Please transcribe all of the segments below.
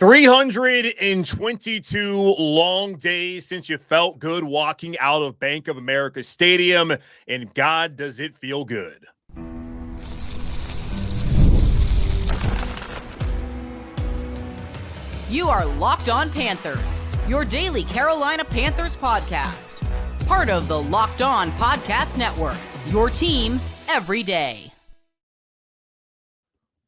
322 long days since you felt good walking out of Bank of America Stadium, and God, does it feel good. You are Locked On Panthers, your daily Carolina Panthers podcast. Part of the Locked On Podcast Network, your team every day.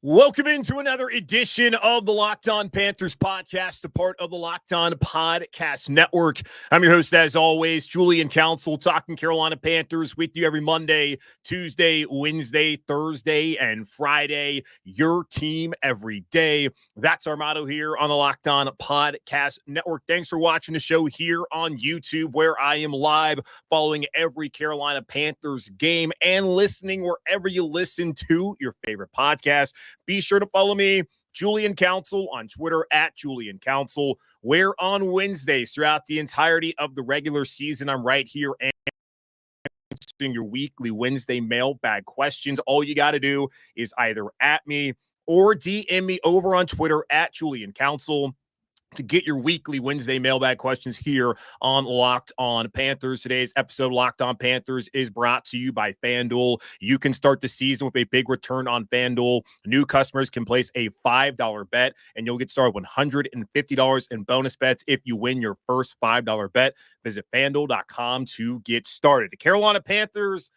Welcome into another edition of the Locked On Panthers podcast, a part of the Locked On Podcast Network. I'm your host, as always, Julian Council, talking Carolina Panthers with you every Monday, Tuesday, Wednesday, Thursday, and Friday. Your team every day. That's our motto here on the Locked On Podcast Network. Thanks for watching the show here on YouTube, where I am live following every Carolina Panthers game and listening wherever you listen to your favorite podcast. Be sure to follow me, Julian Council, on Twitter at Julian Council, where on Wednesdays throughout the entirety of the regular season, I'm right here answering your weekly Wednesday mailbag questions. All you got to do is either at me or DM me over on Twitter at Julian Council to get your weekly Wednesday mailbag questions here on Locked On Panthers. Today's episode of Locked On Panthers is brought to you by FanDuel. You can start the season with a big return on FanDuel. New customers can place a $5 bet, and you'll get started with $150 in bonus bets if you win your first $5 bet. Visit FanDuel.com to get started. The Carolina Panthers,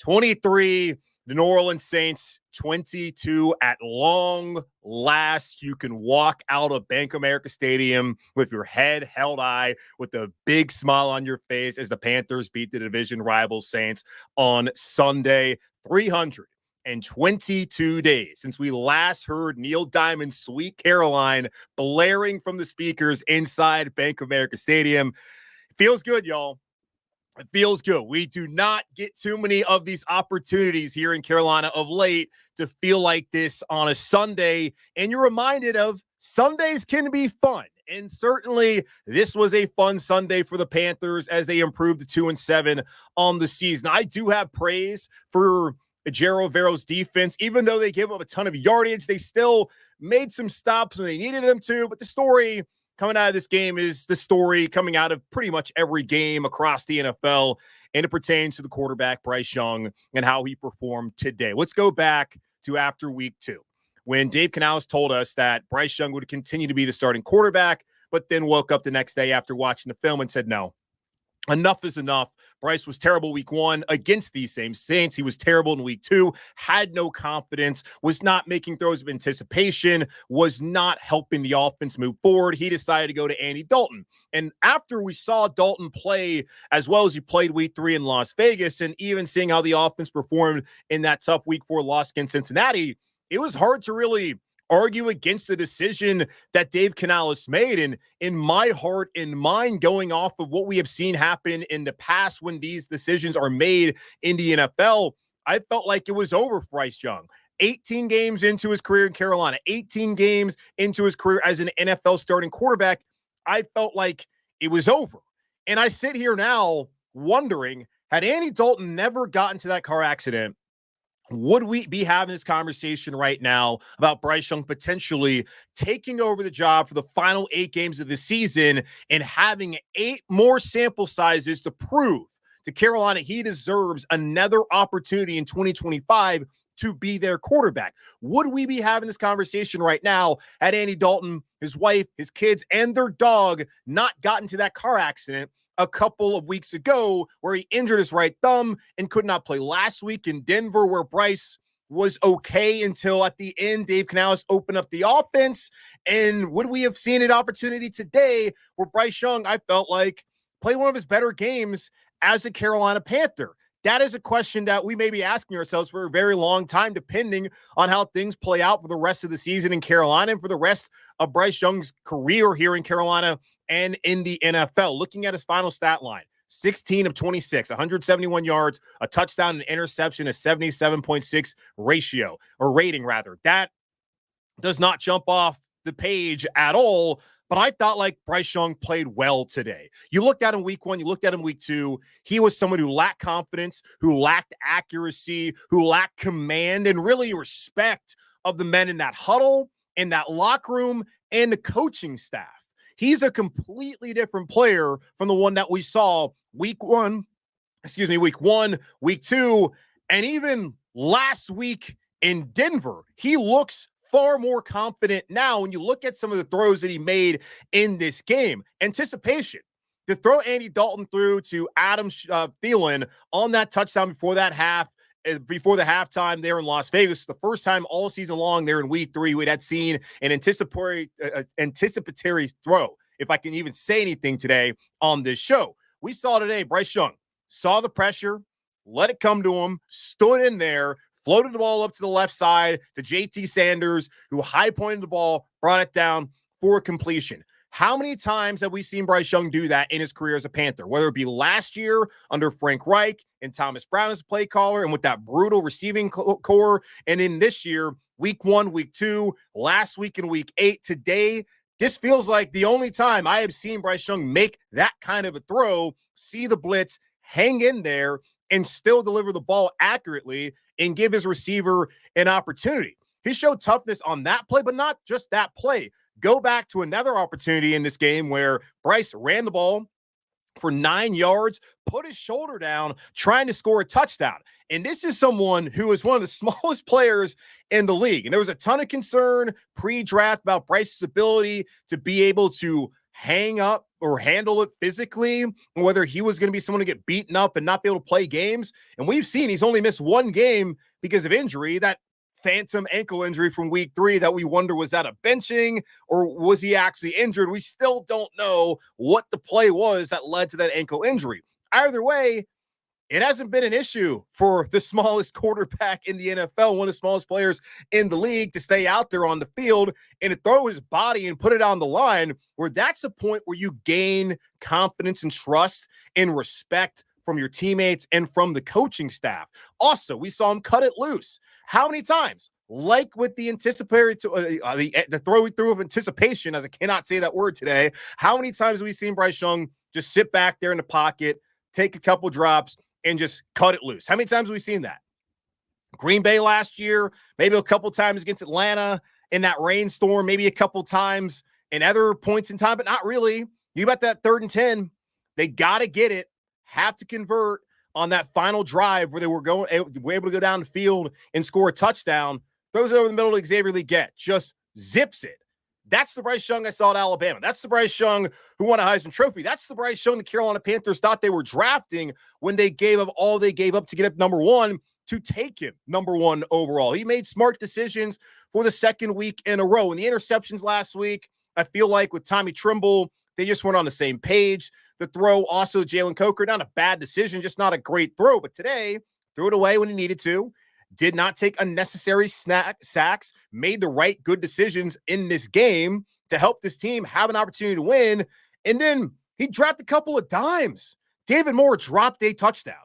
23, the New Orleans Saints, 22. At long last, you can walk out of Bank of America Stadium with your head held high, with a big smile on your face as the Panthers beat the division rival Saints on Sunday. 322 days since we last heard Neil Diamond's Sweet Caroline blaring from the speakers inside Bank of America Stadium. It feels good, y'all. It feels good. We do not get too many of these opportunities here in Carolina of late to feel like this on a Sunday. And you're reminded of Sundays can be fun. And certainly this was a fun Sunday for the Panthers as they improved to 2-7 on the season. I do have praise for Ejiro Evero's defense. Even though they gave up a ton of yardage, they still made some stops when they needed them to. But the story coming out of this game is the story coming out of pretty much every game across the NFL, and it pertains to the quarterback, Bryce Young, and how he performed today. Let's go back to after week 2, when Dave Canales told us that Bryce Young would continue to be the starting quarterback, but then woke up the next day after watching the film and said, no, enough is enough. Bryce was terrible week 1 against these same Saints. He was terrible in week 2, had no confidence, was not making throws of anticipation, was not helping the offense move forward. He decided to go to Andy Dalton. And after we saw Dalton play as well as he played week 3 in Las Vegas, and even seeing how the offense performed in that tough week 4 loss against Cincinnati, it was hard to really argue against the decision that Dave Canales made. And in my heart and mind, going off of what we have seen happen in the past when these decisions are made in the NFL, I felt like it was over for Bryce Young. 18 games into his career in Carolina, 18 games into his career as an NFL starting quarterback, I felt like it was over. And I sit here now wondering, had Andy Dalton never gotten to that car accident, would we be having this conversation right now about Bryce Young potentially taking over the job for the final 8 games of the season and having 8 more sample sizes to prove to Carolina he deserves another opportunity in 2025 to be their quarterback? Would we be having this conversation right now had Andy Dalton, his wife, his kids, and their dog not gotten to that car accident a couple of weeks ago where he injured his right thumb and could not play last week in Denver, where Bryce was okay until at the end Dave Canales opened up the offense? And would we have seen an opportunity today where Bryce Young, I felt like, played one of his better games as a Carolina Panther? That is a question that we may be asking ourselves for a very long time, depending on how things play out for the rest of the season in Carolina and for the rest of Bryce Young's career here in Carolina and in the NFL. Looking at his final stat line, 16 of 26, 171 yards, a touchdown, an interception, a 77.6 ratio, or rating rather. That does not jump off the page at all. But I thought like Bryce Young played well today. You looked at him week 1, you looked at him week 2. He was someone who lacked confidence, who lacked accuracy, who lacked command, and really respect of the men in that huddle. in that locker room and the coaching staff. He's a completely different player from the one that we saw week one, week two, and even last week in Denver. He looks far more confident now when you look at some of the throws that he made in this game. Anticipation. To throw Andy Dalton through to Adam Thielen on that touchdown before the halftime there in Las Vegas. The first time all season long there in week 3 we had seen an anticipatory throw, if I can even say anything today on this show. We saw today Bryce Young saw the pressure, let it come to him, stood in there, floated the ball up to the left side to JT Sanders, who high pointed the ball, brought it down for completion. How many times have we seen Bryce Young do that in his career as a Panther? Whether it be last year under Frank Reich and Thomas Brown as play caller and with that brutal receiving core, and in this year, week 1, week 2, last week in week 8, today, this feels like the only time I have seen Bryce Young make that kind of a throw, see the blitz, hang in there, and still deliver the ball accurately and give his receiver an opportunity. He showed toughness on that play, but not just that play. Go back to another opportunity in this game where Bryce ran the ball for 9 yards, put his shoulder down, trying to score a touchdown. And this is someone who is one of the smallest players in the league. And there was a ton of concern pre-draft about Bryce's ability to be able to hang up or handle it physically, and whether he was going to be someone to get beaten up and not be able to play games. And we've seen he's only missed 1 game because of injury, that phantom ankle injury from week 3 that we wonder, was that a benching or was he actually injured? We still don't know what the play was that led to that ankle injury. Either way, it hasn't been an issue for the smallest quarterback in the NFL, one of the smallest players in the league, to stay out there on the field and to throw his body and put it on the line, where that's a point where you gain confidence and trust and respect from your teammates and from the coaching staff. Also, we saw him cut it loose. How many times? Like with the anticipatory, the throw through of anticipation, as I cannot say that word today, how many times have we seen Bryce Young just sit back there in the pocket, take a couple drops, and just cut it loose? How many times have we seen that? Green Bay last year, maybe a couple times against Atlanta in that rainstorm, maybe a couple times in other points in time, but not really. You got that 3rd and 10. They got to get it, have to convert on that final drive where they were able to go down the field and score a touchdown. Throws it over the middle to Xavier Legette, just zips it. That's the Bryce Young I saw at Alabama. That's the Bryce Young who won a Heisman Trophy. That's the Bryce Young the Carolina Panthers thought they were drafting when they gave up all they gave up to get up number 1 to take him number 1 overall. He made smart decisions for the 2nd week in a row. And the interceptions last week, I feel like with Tommy Trimble, they just weren't on the same page. The throw, also Jalen Coker, not a bad decision, just not a great throw. But today, threw it away when he needed to. Did not take unnecessary sacks, made the right good decisions in this game to help this team have an opportunity to win. And then he dropped a couple of dimes. David Moore dropped a touchdown.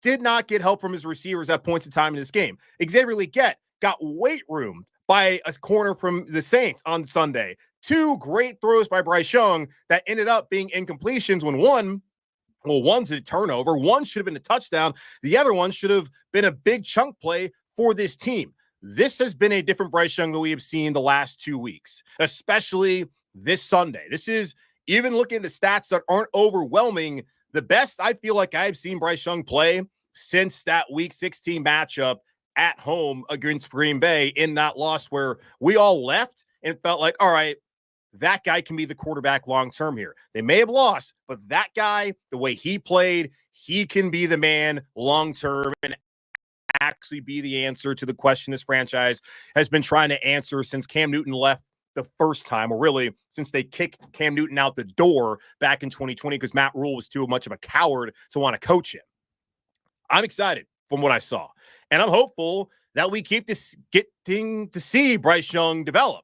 Did not get help from his receivers at points in time in this game. Xavier Legette got weight roomed by a corner from the Saints on Sunday. 2 great throws by Bryce Young that ended up being incompletions when one's a turnover. One should have been a touchdown. The other one should have been a big chunk play for this team. This has been a different Bryce Young than we have seen the last 2 weeks, especially this Sunday. This is, even looking at the stats that aren't overwhelming, the best I feel like I've seen Bryce Young play since that week 16 matchup at home against Green Bay, in that loss where we all left and felt like, all right, that guy can be the quarterback long-term here. They may have lost, but that guy, the way he played, he can be the man long-term and actually be the answer to the question this franchise has been trying to answer since Cam Newton left the first time, or really since they kicked Cam Newton out the door back in 2020 because Matt Rule was too much of a coward to want to coach him. I'm excited from what I saw, and I'm hopeful that we keep getting to see Bryce Young develop.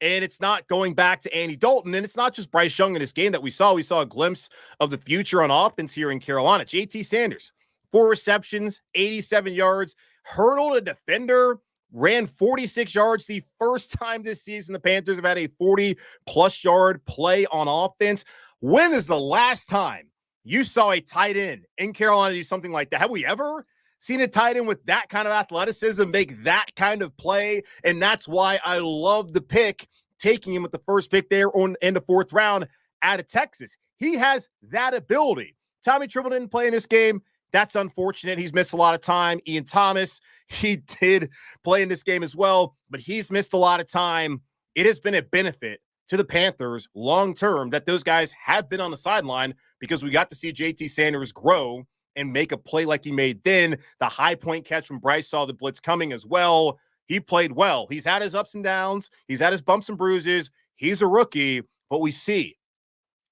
And it's not going back to Andy Dalton, and it's not just Bryce Young in this game that we saw. We saw a glimpse of the future on offense here in Carolina. JT Sanders, 4 receptions, 87 yards, hurdled a defender, ran 46 yards. The first time this season the Panthers have had a 40-plus yard play on offense. When is the last time you saw a tight end in Carolina do something like that? Have we ever seen a tight end with that kind of athleticism make that kind of play, and that's why I love the pick, taking him with the first pick there in the 4th round out of Texas. He has that ability. Tommy Tremble didn't play in this game. That's unfortunate. He's missed a lot of time. Ian Thomas, he did play in this game as well, but he's missed a lot of time. It has been a benefit to the Panthers long-term that those guys have been on the sideline, because we got to see JT Sanders grow and make a play like he made then. The high point catch when Bryce saw the blitz coming as well. He played well. He's had his ups and downs. He's had his bumps and bruises. He's a rookie, but we see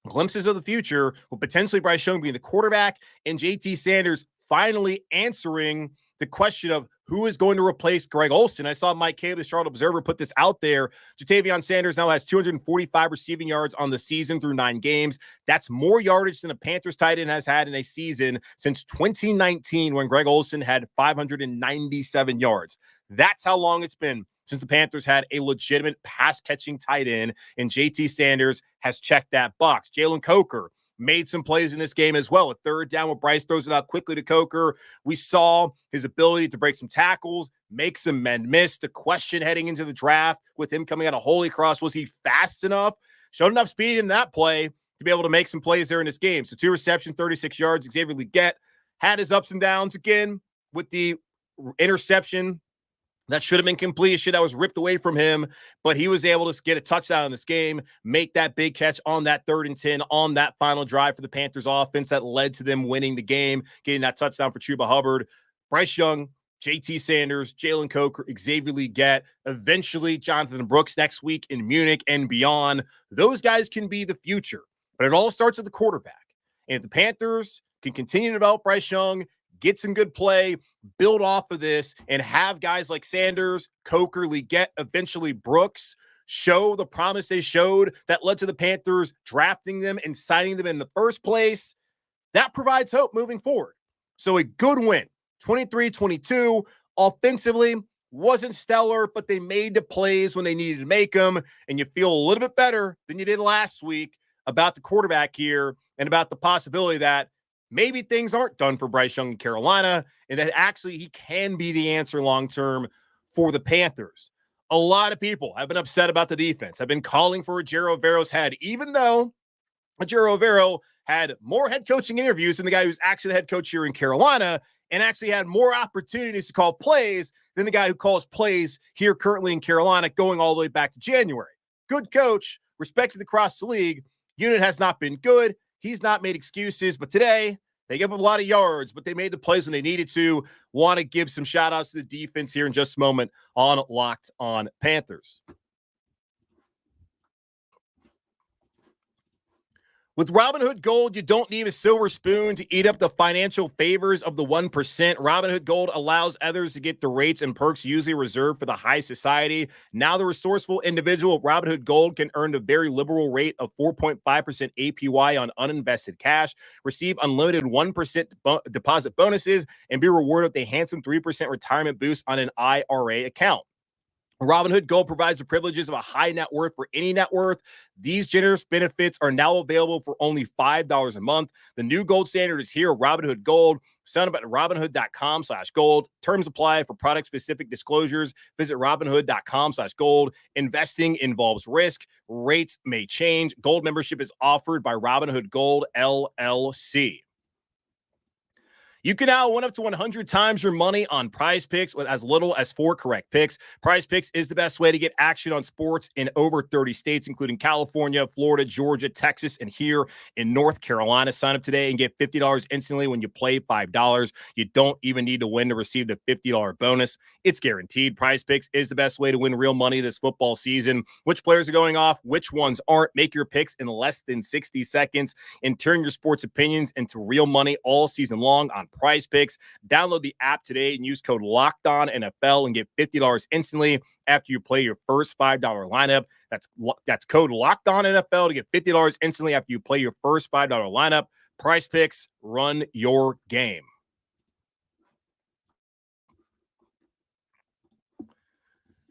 glimpses of the future with potentially Bryce Young being the quarterback and JT Sanders finally answering the question of who is going to replace Greg Olsen. I saw Mike Cable, the Charlotte Observer, put this out there. Jatavion Sanders now has 245 receiving yards on the season through 9 games. That's more yardage than a Panthers tight end has had in a season since 2019, when Greg Olsen had 597 yards. That's how long it's been since the Panthers had a legitimate pass-catching tight end, and JT Sanders has checked that box. Jalen Coker made some plays in this game as well. A 3rd down where Bryce throws it out quickly to Coker. We saw his ability to break some tackles, make some men miss. The question heading into the draft with him coming out of Holy Cross, was he fast enough? Showed enough speed in that play to be able to make some plays there in this game. So 2 receptions, 36 yards. Xavier Legette had his ups and downs again with the interception that should have been completion that was ripped away from him, but he was able to get a touchdown in this game, make that big catch on that 3rd and 10 on that final drive for the Panthers offense that led to them winning the game, getting that touchdown for Chuba Hubbard. Bryce Young, JT Sanders, Jalen Coker, Xavier Legette, eventually Jonathan Brooks next week in Munich and beyond. Those guys can be the future, but it all starts with the quarterback. And if the Panthers can continue to develop Bryce Young, get some good play, build off of this, and have guys like Sanders, Coker, Legette, eventually Brooks show the promise they showed that led to the Panthers drafting them and signing them in the first place, that provides hope moving forward. So a good win, 23-22. Offensively, wasn't stellar, but they made the plays when they needed to make them, and you feel a little bit better than you did last week about the quarterback here and about the possibility that maybe things aren't done for Bryce Young in Carolina, and that actually he can be the answer long-term for the Panthers. A lot of people have been upset about the defense. Have been calling for Ejiro Evero's head, even though Ejiro Evero had more head coaching interviews than the guy who's actually the head coach here in Carolina, and actually had more opportunities to call plays than the guy who calls plays here currently in Carolina, going all the way back to January. Good coach, respected across the league. Unit has not been good. He's not made excuses, but today they gave up a lot of yards, but they made the plays when they needed to. Want to give some shout outs to the defense here in just a moment on Locked On Panthers. With Robinhood Gold, you don't need a silver spoon to eat up the financial favors of the 1%. Robinhood Gold allows others to get the rates and perks usually reserved for the high society. Now the resourceful individual at Robinhood Gold can earn a very liberal rate of 4.5% APY on uninvested cash, receive unlimited 1% deposit bonuses, and be rewarded with a handsome 3% retirement boost on an IRA account. Robinhood Gold provides the privileges of a high net worth for any net worth. These generous benefits are now available for only $5 a month. The new gold standard is here, Robinhood Gold. Sign up at robinhood.com/gold. Terms apply. For product-specific disclosures, visit robinhood.com/gold. Investing involves risk. Rates may change. Gold membership is offered by Robinhood Gold, LLC. You can now win up to 100 times your money on Prize Picks with as little as 4 correct picks. Prize Picks is the best way to get action on sports in over 30 states, including California, Florida, Georgia, Texas, and here in North Carolina. Sign up today and get $50 instantly when you play $5. You don't even need to win to receive the $50 bonus. It's guaranteed. Prize Picks is the best way to win real money this football season. Which players are going off? Which ones aren't? Make your picks in less than 60 seconds and turn your sports opinions into real money all season long on Prize Picks. Download the app today and use code LOCKEDONNFL and get $50 instantly after you play your first $5 lineup. That's code LOCKEDONNFL to get $50 instantly after you play your first $5 lineup. Prize Picks, run your game.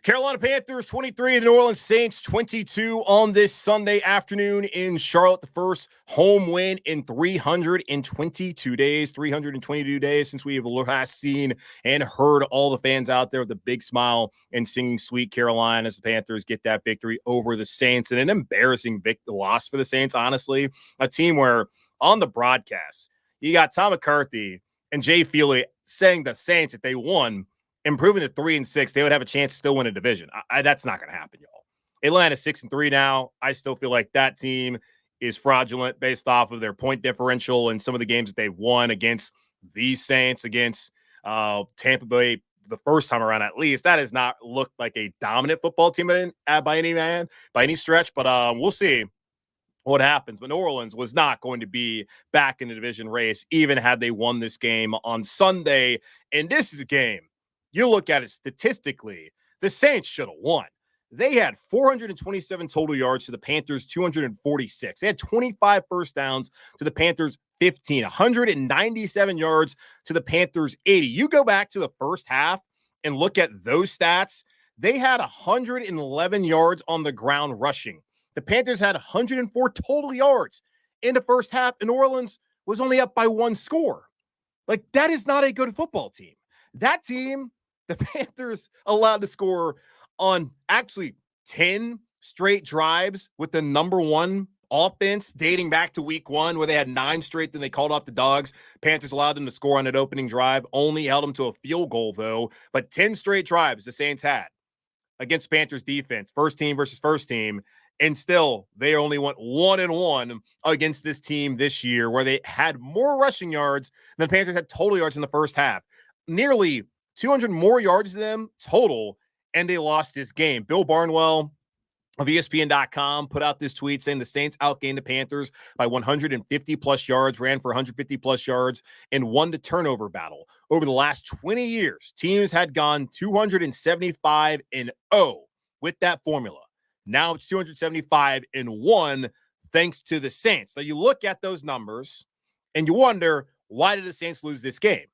Carolina Panthers 23, the New Orleans Saints 22 on this Sunday afternoon in Charlotte. The first home win in 322 days, 322 days since we have last seen and heard all the fans out there with a big smile and singing Sweet Carolina as the Panthers get that victory over the Saints. And an embarrassing loss for the Saints, honestly. A team where on the broadcast, you got Tom McCarthy and Jay Feely saying the Saints, if they won, improving to 3-6, they would have a chance to still win a division. That's not going to happen, y'all. Atlanta's 6-3 now. I still feel like that team is fraudulent based off of their point differential and some of the games that they've won against these Saints, against Tampa Bay the first time around at least. That has not looked like a dominant football team by any stretch, but we'll see what happens. But New Orleans was not going to be back in the division race, even had they won this game on Sunday. And this is a game. You look at it statistically, the Saints should have won. They had 427 total yards to the Panthers, 246. They had 25 first downs to the Panthers, 15. 197 yards to the Panthers, 80. You go back to the first half and look at those stats. They had 111 yards on the ground rushing. The Panthers had 104 total yards in the first half, and New Orleans was only up by one score. Like, that is not a good football team. That team, the Panthers allowed to score on actually 10 straight drives with the number one offense dating back to week one, where they had 9 straight, then they called off the Dogs. Panthers allowed them to score on that opening drive, only held them to a field goal, though. But 10 straight drives the Saints had against Panthers defense, first team versus first team. And still, they only went 1-1 against this team this year, where they had more rushing yards than the Panthers had total yards in the first half. Nearly 200 more yards to them total, and they lost this game. Bill Barnwell of ESPN.com put out this tweet saying the Saints outgained the Panthers by 150-plus yards, ran for 150-plus yards, and won the turnover battle. Over the last 20 years, teams had gone 275-0 with that formula. Now it's 275-1 thanks to the Saints. So you look at those numbers, and you wonder, why did the Saints lose this game?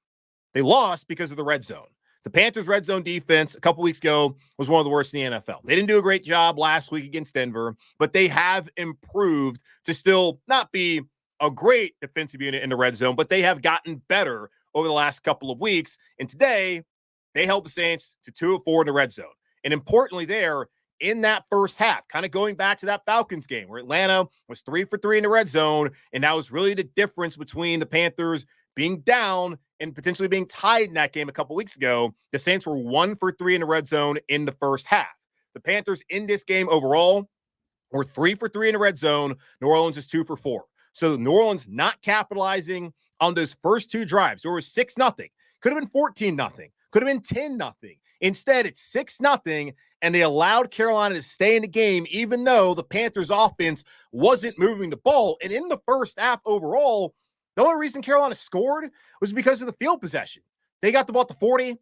They lost because of the red zone. The Panthers' red zone defense a couple weeks ago was one of the worst in the NFL. They didn't do a great job last week against Denver, but they have improved to still not be a great defensive unit in the red zone, but they have gotten better over the last couple of weeks. And today, they held the Saints to 2 of 4 in the red zone. And importantly there, in that first half, kind of going back to that Falcons game where Atlanta was 3 for 3 in the red zone, and that was really the difference between the Panthers being down and potentially being tied in that game a couple weeks ago. The Saints were 1 for 3 in the red zone in the first half. The Panthers in this game overall were 3 for 3 in the red zone. New Orleans is 2 for 4. So New Orleans not capitalizing on those first 2 drives. There was 6-0. Could have been 14-0. Could have been 10-0. Instead, it's 6-0, and they allowed Carolina to stay in the game, even though the Panthers offense wasn't moving the ball. And in the first half overall, the only reason Carolina scored was because of the field possession. They got the ball at the 40,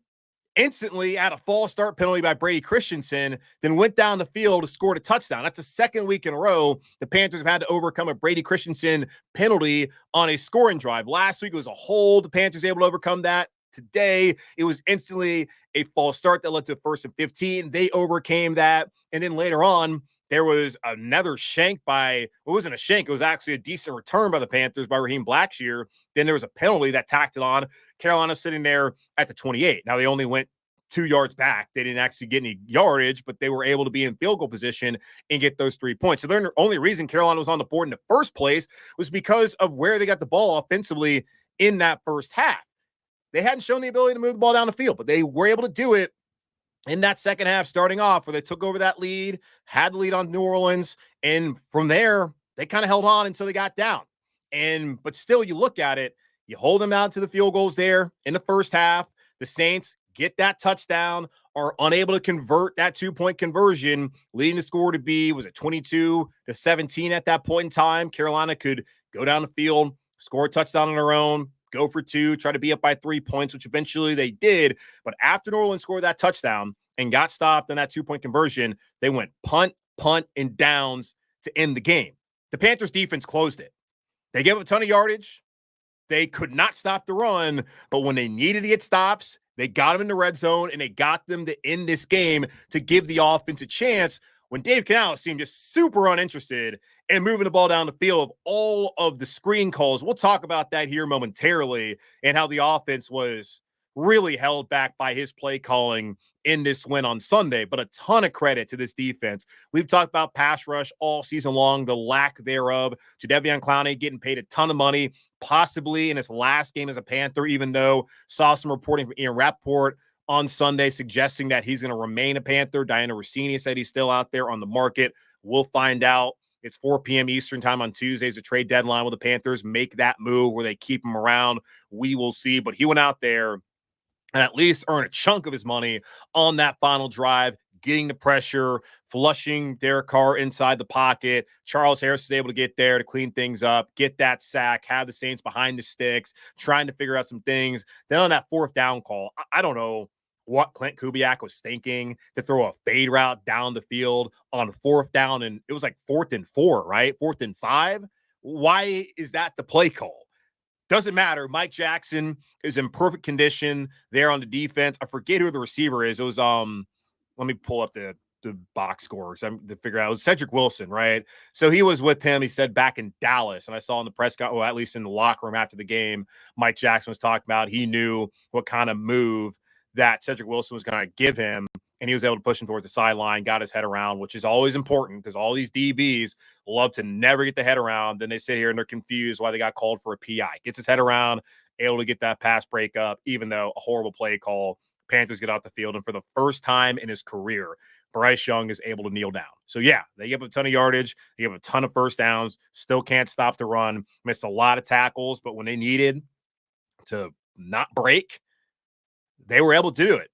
instantly had a false start penalty by Brady Christensen, then went down the field and scored a touchdown. That's the second week in a row the Panthers have had to overcome a Brady Christensen penalty on a scoring drive. Last week it was a hold. The Panthers able to overcome that. Today, it was instantly a false start that led to 1st and 15. They overcame that. And then later on, there was another shank it wasn't a shank. It was actually a decent return by the Panthers by Raheem Blackshear. Then there was a penalty that tacked it on. Carolina sitting there at the 28. Now, they only went 2 yards back. They didn't actually get any yardage, but they were able to be in field goal position and get those 3 points. So the only reason Carolina was on the board in the first place was because of where they got the ball offensively in that first half. They hadn't shown the ability to move the ball down the field, but they were able to do it in that second half starting off, where they took over that lead, had the lead on New Orleans, and from there, they kind of held on until they got down. But still, you look at it, you hold them out to the field goals there in the first half. The Saints get that touchdown, are unable to convert that 2-point conversion, leading the score to be, was it 22-17 at that point in time? Carolina could go down the field, score a touchdown on their own, go for 2, try to be up by 3 points, which eventually they did. But after New Orleans scored that touchdown and got stopped on that 2-point conversion, they went punt, and downs to end the game. The Panthers defense closed it. They gave up a ton of yardage. They could not stop the run, but when they needed to get stops, They got him in the red zone, and they got them to end this game to give the offense a chance when Dave Canales seemed just super uninterested in moving the ball down the field of all of the screen calls. We'll talk about that here momentarily and how the offense was really held back by his play calling in this win on Sunday, but a ton of credit to this defense. We've talked about pass rush all season long, the lack thereof. Jadeveon Clowney getting paid a ton of money, possibly in his last game as a Panther, even though saw some reporting from Ian Rappaport on Sunday suggesting that he's going to remain a Panther. Diana Rossini said he's still out there on the market. We'll find out. It's 4 p.m. Eastern time on Tuesdays, a trade deadline. Will the Panthers make that move where they keep him around? We will see. But he went out there and at least earn a chunk of his money on that final drive, getting the pressure, flushing Derek Carr inside the pocket. Charles Harris is able to get there to clean things up, get that sack, have the Saints behind the sticks, trying to figure out some things. Then on that fourth down call, I don't know what Clint Kubiak was thinking to throw a fade route down the field on fourth down, and it was like 4th and 4, right? 4th and 5. Why is that the play call? Doesn't matter. Mike Jackson is in perfect condition there on the defense. I forget who the receiver is. It was let me pull up the box scores to figure out. It was Cedric Wilson, right? So he was with him, he said, back in Dallas. And I saw in the press, well, at least in the locker room after the game, Mike Jackson was talking about he knew what kind of move that Cedric Wilson was going to give him. And he was able to push him towards the sideline, got his head around, which is always important because all these DBs love to never get the head around. Then they sit here and they're confused why they got called for a PI. Gets his head around, able to get that pass breakup, even though a horrible play call. Panthers get out the field, and for the first time in his career, Bryce Young is able to kneel down. So, yeah, they give up a ton of yardage. They give up a ton of first downs. Still can't stop the run. Missed a lot of tackles, but when they needed to not break, they were able to do it.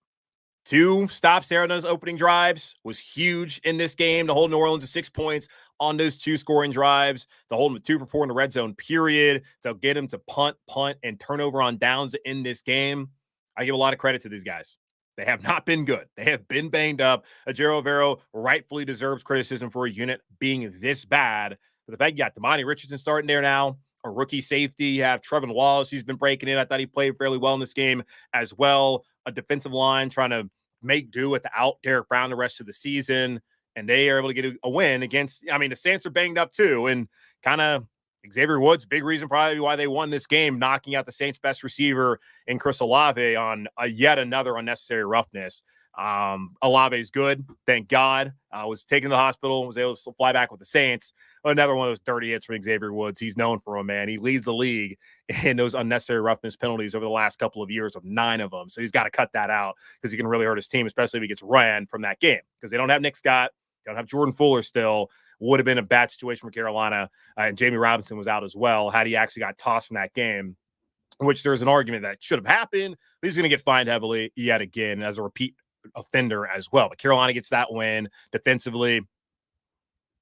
2 stops there on those opening drives was huge in this game to hold New Orleans to 6 points on those 2 scoring drives, to hold them to 2 for 4 in the red zone period, to get them to punt, and turnover on downs in this game. I give a lot of credit to these guys. They have not been good. They have been banged up. Ejiro Evero rightfully deserves criticism for a unit being this bad. But the fact you got Damani Richardson starting there now, a rookie safety, you have Trevin Wallace, who's been breaking in. I thought he played fairly well in this game as well. A defensive line trying to make do without Derek Brown the rest of the season, and they are able to get a win against, I mean, the Saints are banged up too, and kind of Xavier Woods, big reason probably why they won this game, knocking out the Saints' best receiver in Chris Olave on yet another unnecessary roughness. Olave's good, thank God. Was taken to the hospital, was able to fly back with the Saints. Another one of those dirty hits from Xavier Woods. He's known for him, man. He leads the league in those unnecessary roughness penalties over the last couple of years, of 9 of them. So he's got to cut that out because he can really hurt his team, especially if he gets ran from that game, because they don't have Nick Scott, they don't have Jordan Fuller still. Would have been a bad situation for Carolina. And Jamie Robinson was out as well had he actually got tossed from that game, which there's an argument that should have happened. But he's going to get fined heavily yet again as a repeat offender as well. But Carolina gets that win. Defensively,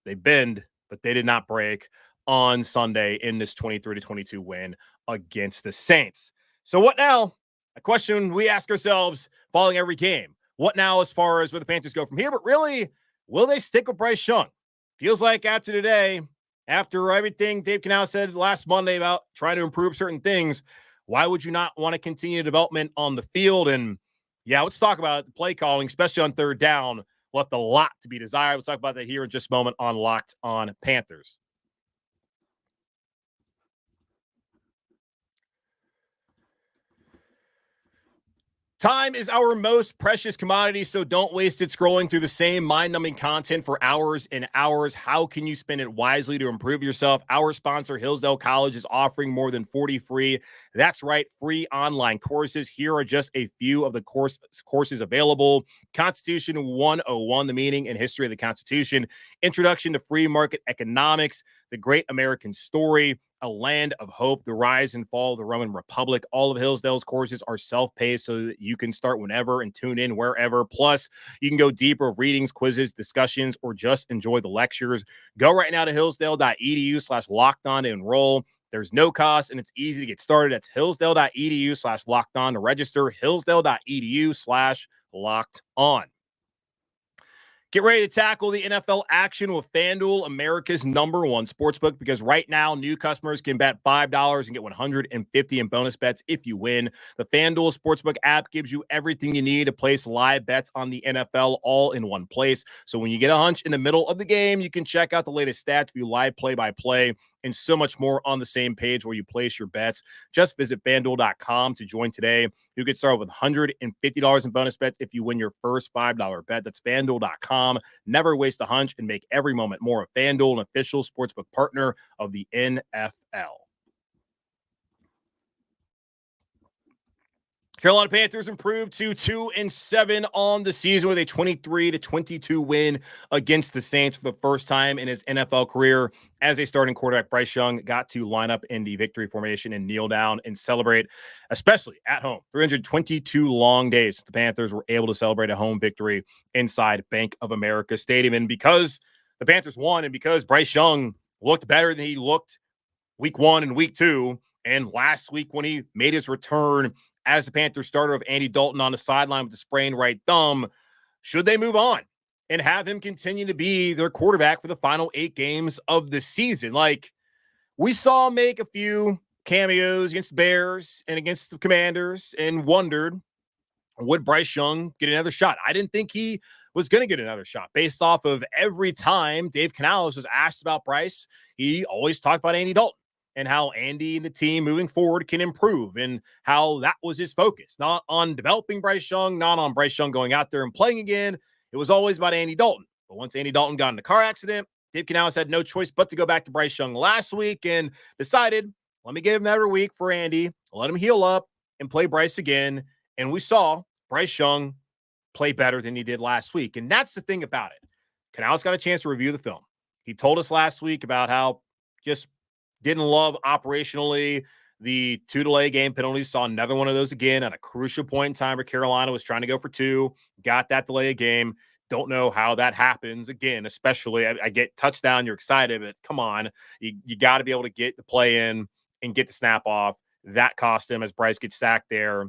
they bend, but they did not break on Sunday in this 23-22 win against the Saints. So what now? A question we ask ourselves following every game. What now as far as where the Panthers go from here? But really, will they stick with Bryce Young? Feels like after today, after everything Dave Canales said last Monday about trying to improve certain things, why would you not want to continue development on the field? And yeah, let's talk about the play calling, especially on third down. Left a lot to be desired. We'll talk about that here in just a moment on Locked On Panthers. Time is our most precious commodity, so don't waste it scrolling through the same mind-numbing content for hours and hours. How can you spend it wisely to improve yourself? Our sponsor, Hillsdale College, is offering more than 40 free. That's right, free online courses. Here are just a few of the courses available. Constitution 101, the meaning and history of the Constitution. Introduction to Free Market Economics, the Great American Story, A Land of Hope, the rise and fall of the Roman Republic. All of Hillsdale's courses are self-paced so that you can start whenever and tune in wherever. Plus, you can go deeper with readings, quizzes, discussions, or just enjoy the lectures. Go right now to hillsdale.edu/lockedon to enroll. There's no cost, and it's easy to get started. That's hillsdale.edu/lockedon to register, hillsdale.edu/lockedon. Get ready to tackle the NFL action with FanDuel, America's #1 sportsbook, because right now new customers can bet $5 and get $150 in bonus bets if you win. The FanDuel Sportsbook app gives you everything you need to place live bets on the NFL all in one place. So when you get a hunch in the middle of the game, you can check out the latest stats, view live play-by-play, and so much more on the same page where you place your bets. Just visit FanDuel.com to join today. You get started with $150 in bonus bets if you win your first $5 bet. That's FanDuel.com. Never waste a hunch and make every moment more. FanDuel, an official sportsbook partner of the NFL. Carolina Panthers improved to 2-7 on the season with a 23-22 win against the Saints for the first time in his NFL career. As a starting quarterback, Bryce Young got to line up in the victory formation and kneel down and celebrate, especially at home. 322 long days. The Panthers were able to celebrate a home victory inside Bank of America Stadium. And because the Panthers won and because Bryce Young looked better than he looked week 1 and week 2, and last week when he made his return as the Panthers starter of Andy Dalton on the sideline with the sprained right thumb, should they move on and have him continue to be their quarterback for the final 8 games of the season? Like, we saw him make a few cameos against the Bears and against the Commanders and wondered, would Bryce Young get another shot? I didn't think he was going to get another shot based off of every time Dave Canales was asked about Bryce. He always talked about Andy Dalton and how Andy and the team moving forward can improve, and how that was his focus, not on developing Bryce Young, not on Bryce Young going out there and playing again. It was always about Andy Dalton. But once Andy Dalton got in a car accident, Dave Canales had no choice but to go back to Bryce Young last week and decided, let me give him another week for Andy, let him heal up and play Bryce again. And we saw Bryce Young play better than he did last week. And that's the thing about it. Canales got a chance to review the film. He told us last week about how just didn't love operationally the 2 delay game penalties. Saw another one of those again at a crucial point in time where Carolina was trying to go for 2, got that delay of game. Don't know how that happens again, especially I get touchdown. You're excited, but come on, you got to be able to get the play in and get the snap off. That cost him as Bryce gets sacked there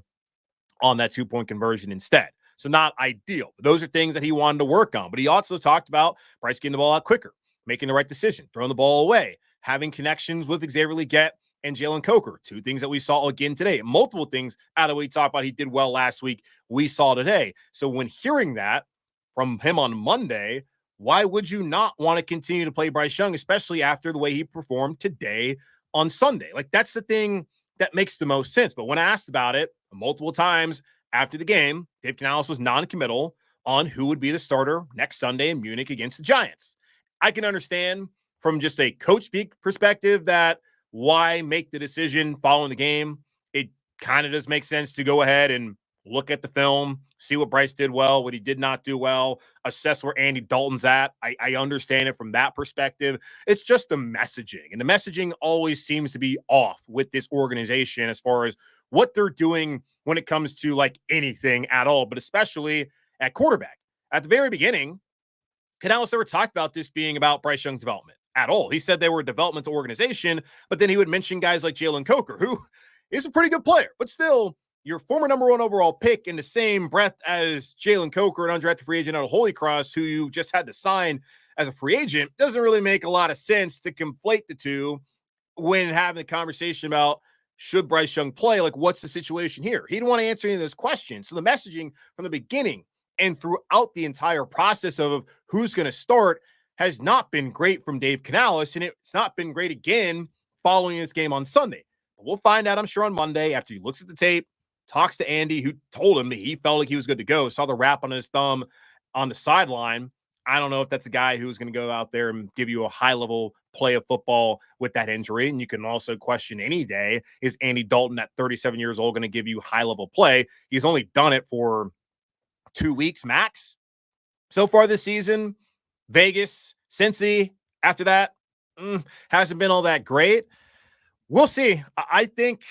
on that 2-point conversion instead. So not ideal. But those are things that he wanted to work on. But he also talked about Bryce getting the ball out quicker, making the right decision, throwing the ball away, having connections with Xavier Legette and Jalen Coker. 2 things that we saw again today. Multiple things out of what he talked about he did well last week, we saw today. So when hearing that from him on Monday, why would you not want to continue to play Bryce Young, especially after the way he performed today on Sunday? Like, that's the thing that makes the most sense. But when asked about it multiple times after the game, Dave Canales was non-committal on who would be the starter next Sunday in Munich against the Giants. I can understand from just a coach speak perspective that why make the decision following the game? It kind of does make sense to go ahead and look at the film, see what Bryce did well, what he did not do well, assess where Andy Dalton's at. I understand it from that perspective. It's just the messaging, and the messaging always seems to be off with this organization as far as what they're doing when it comes to like anything at all, but especially at quarterback. At the very beginning, Canales never talked about this being about Bryce Young's development at all. He said they were a developmental organization, but then he would mention guys like Jalen Coker, who is a pretty good player, but still your former #1 overall pick in the same breath as Jalen Coker, an undrafted free agent out of Holy Cross, who you just had to sign as a free agent, doesn't really make a lot of sense to conflate the two when having the conversation about should Bryce Young play? Like, what's the situation here? He didn't want to answer any of those questions. So the messaging from the beginning and throughout the entire process of who's going to start has not been great from Dave Canales, and it's not been great again following this game on Sunday. But we'll find out, I'm sure, on Monday after he looks at the tape, talks to Andy, who told him that he felt like he was good to go, saw the wrap on his thumb on the sideline. I don't know if that's a guy who's going to go out there and give you a high-level play of football with that injury. And you can also question any day, is Andy Dalton at 37 years old going to give you high-level play? He's only done it for 2 weeks max so far this season. Vegas, Cincy, after that, hasn't been all that great. We'll see. I think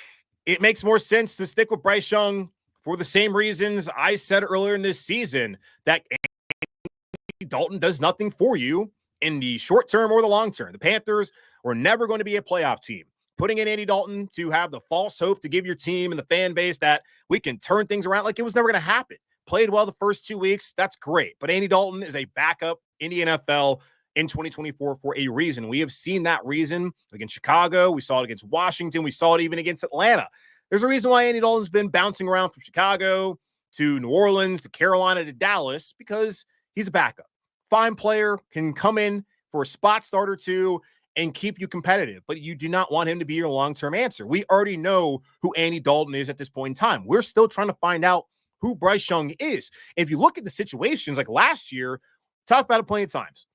it makes more sense to stick with Bryce Young for the same reasons I said earlier in this season, that Andy Dalton does nothing for you in the short term or the long term. The Panthers were never going to be a playoff team. Putting in Andy Dalton to have the false hope to give your team and the fan base that we can turn things around, like, it was never going to happen. played well the first 2 weeks. That's great. But Andy Dalton is a backup in the NFL in 2024 for a reason. We have seen that reason against Chicago. We saw it against Washington. We saw it even against Atlanta. There's a reason why Andy Dalton's been bouncing around from Chicago to New Orleans to Carolina to Dallas, because he's a backup. Fine player, can come in for a spot start or two and keep you competitive, but you do not want him to be your long-term answer. We already know who Andy Dalton is at this point in time. We're still trying to find out who Bryce Young is. If you look at the situations like last year, talked about it plenty of times.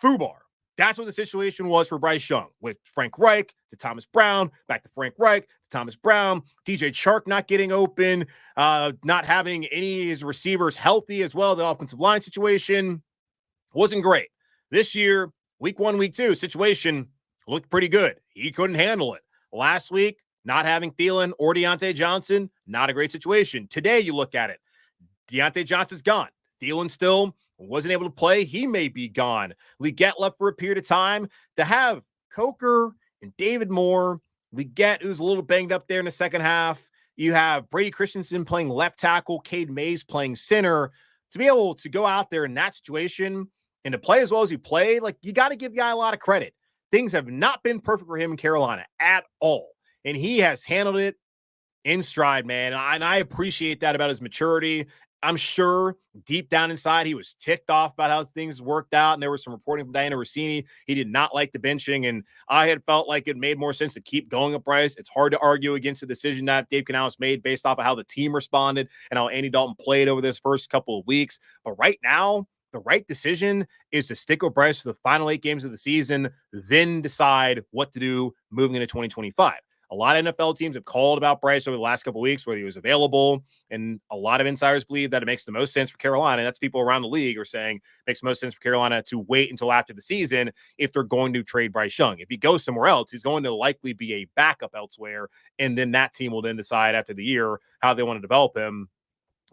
Fubar. That's what the situation was for Bryce Young, with Frank Reich to Thomas Brown, back to Frank Reich to Thomas Brown, DJ Chark not getting open, not having any of his receivers healthy as well. The offensive line situation wasn't great. This year, week 1, week 2, situation looked pretty good. He couldn't handle it. Last week, not having Thielen or Deontay Johnson, not a great situation. Today, you look at it. Deontay Johnson's gone. Thielen still wasn't able to play. He may be gone. Legette left for a period of time. To have Coker and David Moore, Legette, who's a little banged up there in the second half. You have Brady Christensen playing left tackle, Cade Mays playing center. To be able to go out there in that situation and to play as well as he played, like, you got to give the guy a lot of credit. Things have not been perfect for him in Carolina at all. And he has handled it in stride, man. And I appreciate that about his maturity. I'm sure deep down inside, he was ticked off about how things worked out. And there was some reporting from Diana Rossini. He did not like the benching. And I had felt like it made more sense to keep going with Bryce. It's hard to argue against the decision that Dave Canales made based off of how the team responded and how Andy Dalton played over this first couple of weeks. But right now, the right decision is to stick with Bryce for the final 8 games of the season, then decide what to do moving into 2025. A lot of NFL teams have called about Bryce over the last couple of weeks, whether he was available, and a lot of insiders believe that it makes the most sense for Carolina. And that's people around the league are saying it makes the most sense for Carolina to wait until after the season if they're going to trade Bryce Young. If he goes somewhere else, he's going to likely be a backup elsewhere, and then that team will then decide after the year how they want to develop him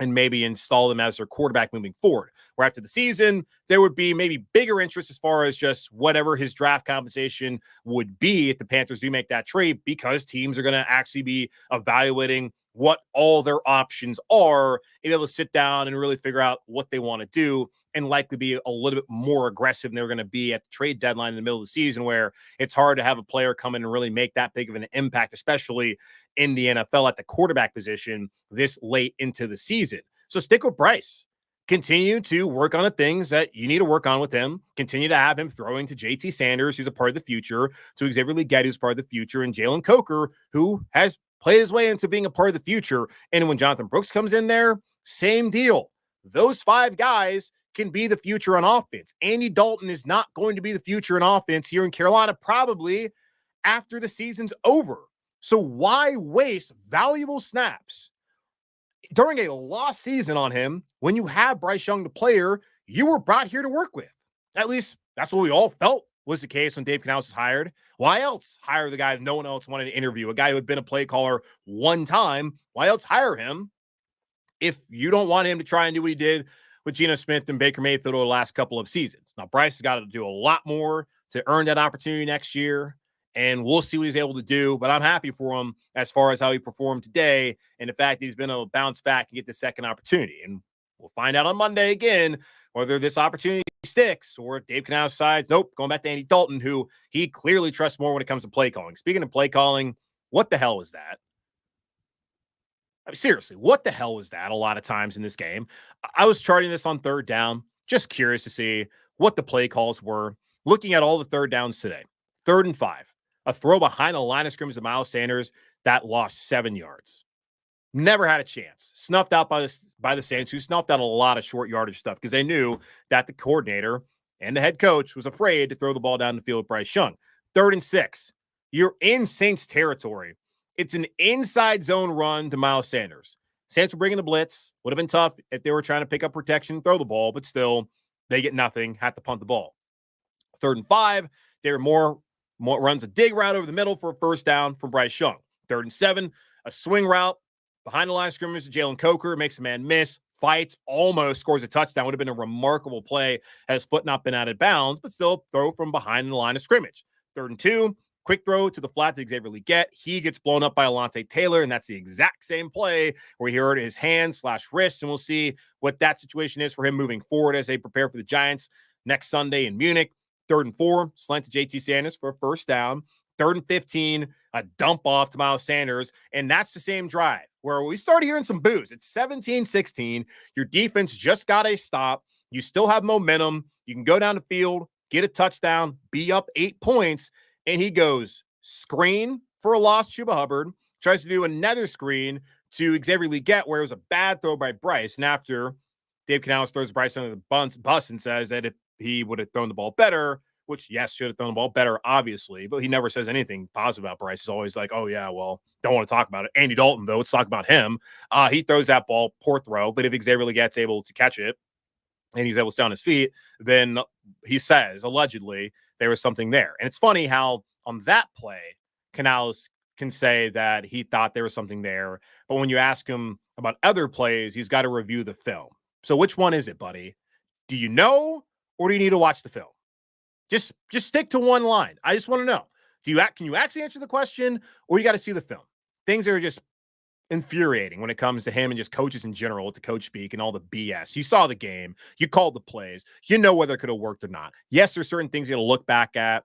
and maybe install them as their quarterback moving forward. Where after the season, there would be maybe bigger interest as far as just whatever his draft compensation would be if the Panthers do make that trade, because teams are going to actually be evaluating what all their options are and be able to sit down and really figure out what they want to do, and likely be a little bit more aggressive than they're going to be at the trade deadline in the middle of the season, where it's hard to have a player come in and really make that big of an impact, especially in the NFL at the quarterback position this late into the season. So stick with Bryce. Continue to work on the things that you need to work on with him. Continue to have him throwing to JT Sanders, who's a part of the future, to Xavier Legette, who's part of the future, and Jalen Coker, who has played his way into being a part of the future. And when Jonathan Brooks comes in there, same deal. Those 5 guys can be the future on offense. Andy Dalton is not going to be the future in offense here in Carolina, probably after the season's over. So why waste valuable snaps during a lost season on him when you have Bryce Young, the player you were brought here to work with? At least that's what we all felt was the case when Dave Canales was hired. Why else hire the guy that no one else wanted to interview? A guy who had been a play caller one time. Why else hire him if you don't want him to try and do what he did with Geno Smith and Baker Mayfield over the last couple of seasons? Now, Bryce has got to do a lot more to earn that opportunity next year, and we'll see what he's able to do. But I'm happy for him as far as how he performed today and the fact that he's been able to bounce back and get the second opportunity. And we'll find out on Monday again whether this opportunity sticks or if Dave Canales decides, nope, going back to Andy Dalton, who he clearly trusts more when it comes to play calling. Speaking of play calling, what the hell was that? I mean, seriously, what the hell was that a lot of times in this game? I was charting this on third down, just curious to see what the play calls were. Looking at all the third downs today, 3rd and 5, a throw behind the line of scrimmage to Miles Sanders that lost 7 yards. Never had a chance. Snuffed out by the Saints, who snuffed out a lot of short yardage stuff because they knew that the coordinator and the head coach was afraid to throw the ball down the field with Bryce Young. 3rd and 6, you're in Saints territory. It's an inside zone run to Miles Sanders. Saints were bringing the blitz. Would have been tough if they were trying to pick up protection, throw the ball, but still, they get nothing, have to punt the ball. 3rd and 5, there were more runs a dig route over the middle for a first down from Bryce Young. 3rd and 7, a swing route behind the line of scrimmage to Jalen Coker, makes a man miss, fights, almost scores a touchdown. Would have been a remarkable play had his foot not been out of bounds, but still throw from behind the line of scrimmage. 3rd and 2, Quick throw to the flat to Xavier Legette. He gets blown up by Alontae Taylor, and that's the exact same play where he hurt his hand/wrist, and we'll see what that situation is for him moving forward as they prepare for the Giants next Sunday in Munich. 3rd and 4, slant to JT Sanders for a first down. 3rd and 15, a dump off to Miles Sanders, and that's the same drive where we started hearing some boos. It's 17-16. Your defense just got a stop. You still have momentum. You can go down the field, get a touchdown, be up 8 points, and he goes screen for a loss to Chuba Hubbard, tries to do another screen to Xavier Legette where it was a bad throw by Bryce, and after Dave Canales throws Bryce under the bus and says that if he would have thrown the ball better, which, yes, should have thrown the ball better, obviously, but he never says anything positive about Bryce. He's always like, oh, yeah, well, don't want to talk about it. Andy Dalton, though, let's talk about him. He throws that ball, poor throw, but if Xavier Legette's able to catch it and he's able to stay on his feet, then he says, allegedly, there was something there. And it's funny how on that play, Canales can say that he thought there was something there, but when you ask him about other plays, he's got to review the film. So which one is it, buddy? Do you know, or do you need to watch the film? Just stick to one line. I just want to know. Can you actually answer the question, or you got to see the film? Things are just infuriating when it comes to him and just coaches in general with the coach speak and all the BS. You saw the game. You called the plays. You know whether it could have worked or not. Yes, there's certain things you got to look back at,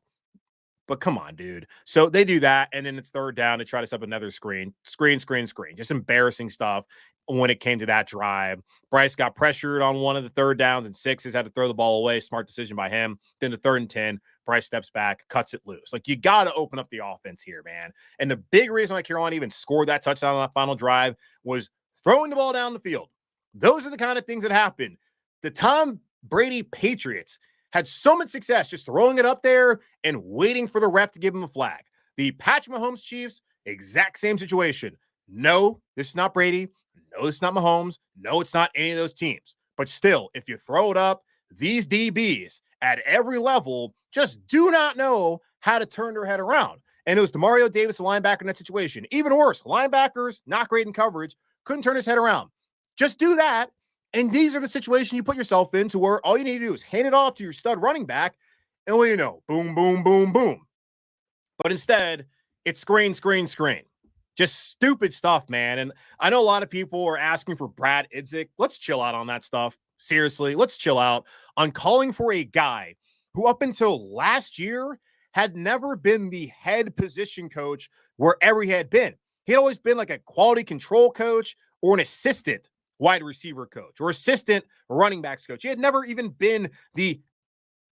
but come on, dude. So they do that, and then it's 3rd down to try to set up another screen. Just embarrassing stuff when it came to that drive. Bryce got pressured on one of the 3rd downs and 6s, had to throw the ball away. Smart decision by him. Then the 3rd and 10, Bryce steps back, cuts it loose. Like, you got to open up the offense here, man. And the big reason why Carolina even scored that touchdown on that final drive was throwing the ball down the field. Those are the kind of things that happen. The Tom Brady Patriots had so much success just throwing it up there and waiting for the ref to give him a flag. The Patrick Mahomes Chiefs, exact same situation. No, this is not Brady. No, it's not Mahomes. No, it's not any of those teams. But still, if you throw it up, these DBs at every level just do not know how to turn their head around. And it was DeMario Davis, the linebacker in that situation. Even worse, linebackers, not great in coverage, couldn't turn his head around. Just do that. And these are the situations you put yourself into where all you need to do is hand it off to your stud running back, and what do you know? Boom, boom, boom, boom. But instead, it's screen. Just stupid stuff, man. And I know a lot of people are asking for Brad Idzik. Let's chill out on that stuff. Seriously, let's chill out on calling for a guy who up until last year had never been the head position coach wherever he had been. He had always been like a quality control coach or an assistant wide receiver coach or assistant running backs coach. He had never even been the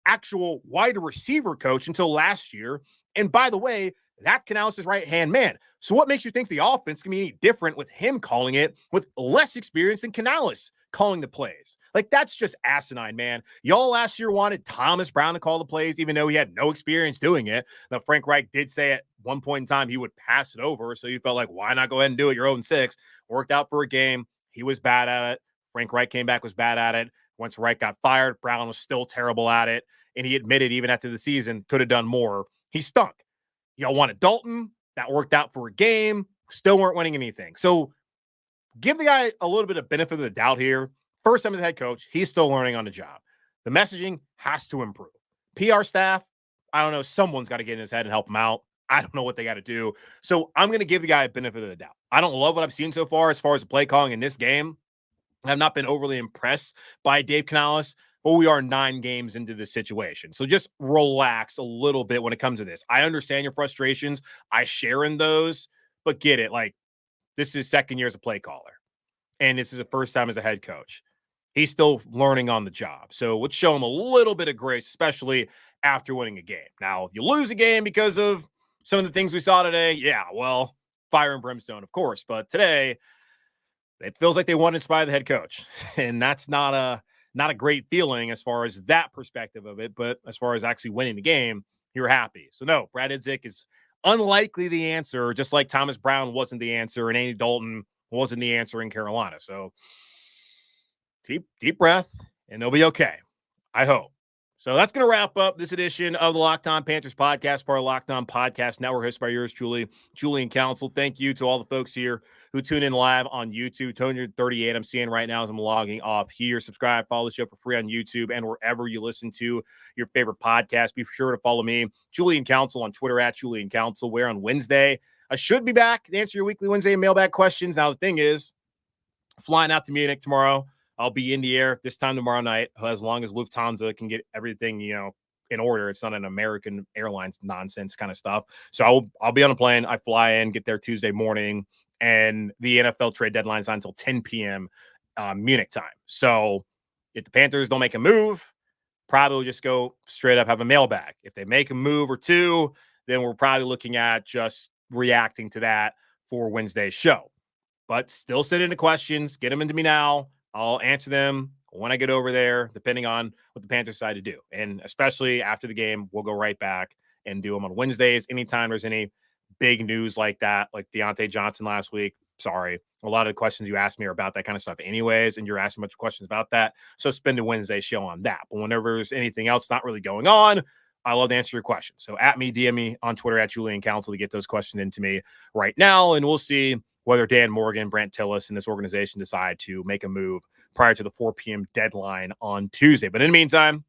actual wide receiver coach until last year. And by the way, that Canales' right-hand man. So what makes you think the offense can be any different with him calling it with less experience than Canales calling the plays? Like, that's just asinine, man. Y'all last year wanted Thomas Brown to call the plays, even though he had no experience doing it. Now, Frank Reich did say at one point in time he would pass it over, so you felt like, why not go ahead and do it? You're 0-6. Worked out for a game. He was bad at it. Frank Reich came back, was bad at it. Once Reich got fired, Brown was still terrible at it, and he admitted even after the season could have done more. He stunk. Y'all wanted Dalton. That worked out for a game. Still weren't winning anything. So give the guy a little bit of benefit of the doubt here. First time as head coach, he's still learning on the job. The messaging has to improve. PR staff, I don't know, someone's got to get in his head and help him out. I don't know what they got to do. So I'm going to give the guy a benefit of the doubt. I don't love what I've seen so far as the play calling in this game. I've not been overly impressed by Dave Canales, but we are 9 games into this situation. So just relax a little bit when it comes to this. I understand your frustrations. I share in those, but get it. Like, this is his second year as a play caller, and this is the first time as a head coach. He's still learning on the job. So let's show him a little bit of grace, especially after winning a game. Now, you lose a game because of some of the things we saw today. Yeah, well, fire and brimstone, of course. But today, it feels like they won in spite of the head coach. And that's not a great feeling as far as that perspective of it. But as far as actually winning the game, you're happy. So no, Brad Idzik is unlikely the answer, just like Thomas Brown wasn't the answer and Andy Dalton wasn't the answer in Carolina. So deep breath, and they'll be okay. I hope. So that's going to wrap up this edition of the Locked On Panthers podcast, part of Locked On Podcast Network, hosted by yours truly, Julian Council. Thank you to all the folks here who tune in live on YouTube. 238 I'm seeing right now as I'm logging off here. Subscribe, follow the show for free on YouTube and wherever you listen to your favorite podcast. Be sure to follow me, Julian Council, on Twitter at Julian Council, where on Wednesday I should be back to answer your weekly Wednesday mailbag questions. Now, the thing is, flying out to Munich tomorrow. I'll be in the air this time tomorrow night, as long as Lufthansa can get everything, in order. It's not an American Airlines nonsense kind of stuff. So I'll be on a plane. I fly in, get there Tuesday morning, and the NFL trade deadline's not until 10 p.m. Munich time. So if the Panthers don't make a move, probably will just go straight up have a mailbag. If they make a move or two, then we're probably looking at just reacting to that for Wednesday's show. But still send in the questions. Get them into me now. I'll answer them when I get over there, depending on what the Panthers decide to do. And especially after the game, we'll go right back and do them on Wednesdays. Anytime there's any big news like that, like Deontay Johnson last week, sorry. A lot of the questions you asked me are about that kind of stuff anyways, and you're asking a bunch of questions about that. So spend a Wednesday show on that. But whenever there's anything else not really going on, I love to answer your questions. So at me, DM me on Twitter at Julian Council to get those questions into me right now, and we'll see whether Dan Morgan, Brant Tillis, and this organization decide to make a move prior to the 4 p.m. deadline on Tuesday. But in the meantime,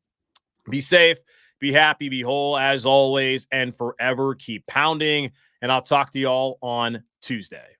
be safe, be happy, be whole as always, and forever keep pounding. And I'll talk to you all on Tuesday.